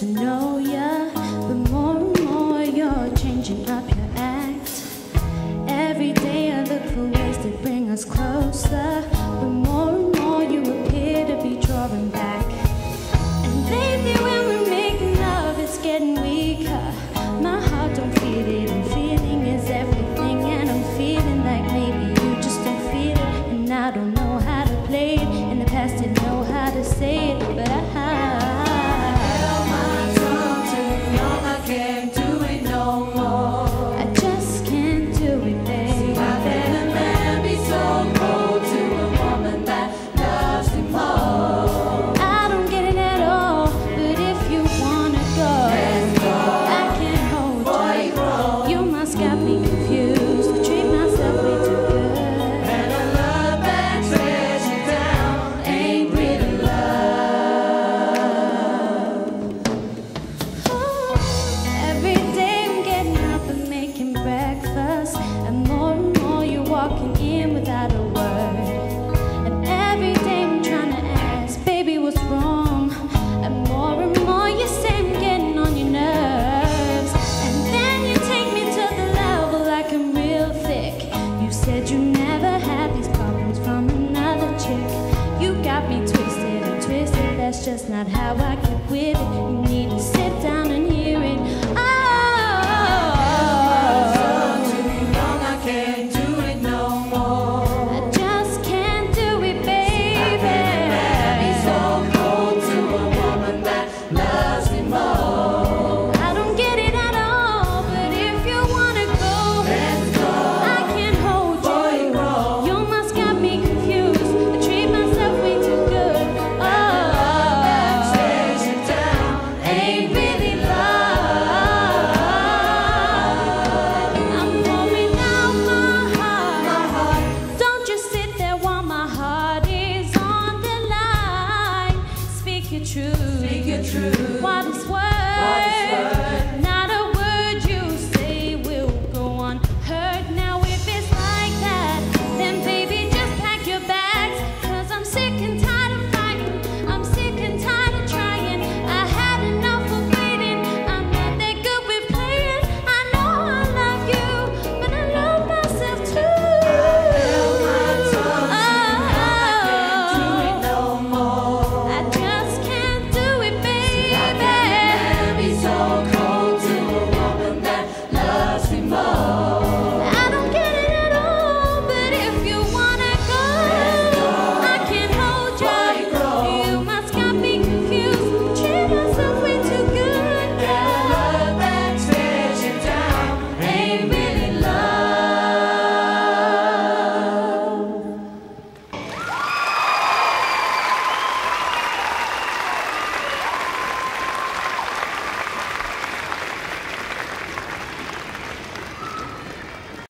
to know ya, but more and more you're changing up your act. Every day I look for ways to bring us closer, but more and more you appear to be drawing back. And lately when we're making love, it's getting weaker. My heart don't feel it, and feeling is everything, and I'm feeling like maybe you just don't feel it. And I don't know how to play it, in the past didn't know how to say it, but I held my tongue too long, I can't do it no more. I just can't do it, babe. How can a man be so cold to a woman that loves him more? I don't get it at all, but if you wanna go, let's go. I can't hold you. You must got me confused. I treat myself way too good. And a love that tears you down ain't really love. Every day I'm getting up and making breakfast, and more you're walking in without a word. And every day I'm trying to ask, baby, what's wrong? And more you say I'm getting on your nerves. And then you take me to the level like I'm real thick. You said you never had these problems from another chick. You got me twisted and twisted, that's just not how I get with it. You need to sit down and hear it. Oh, I can't do it no more. I just can't do it, baby. He's so cold to a woman that loves me more. I don't get it at all, but if you wanna go, let's go. I can't hold you. You must got me confused. I treat myself way too good. Oh, that tears you down ain't really love. I'm pouring out my heart. Don't just sit there while my heart is on the line. Speak your truth. Speak your truth. What is what?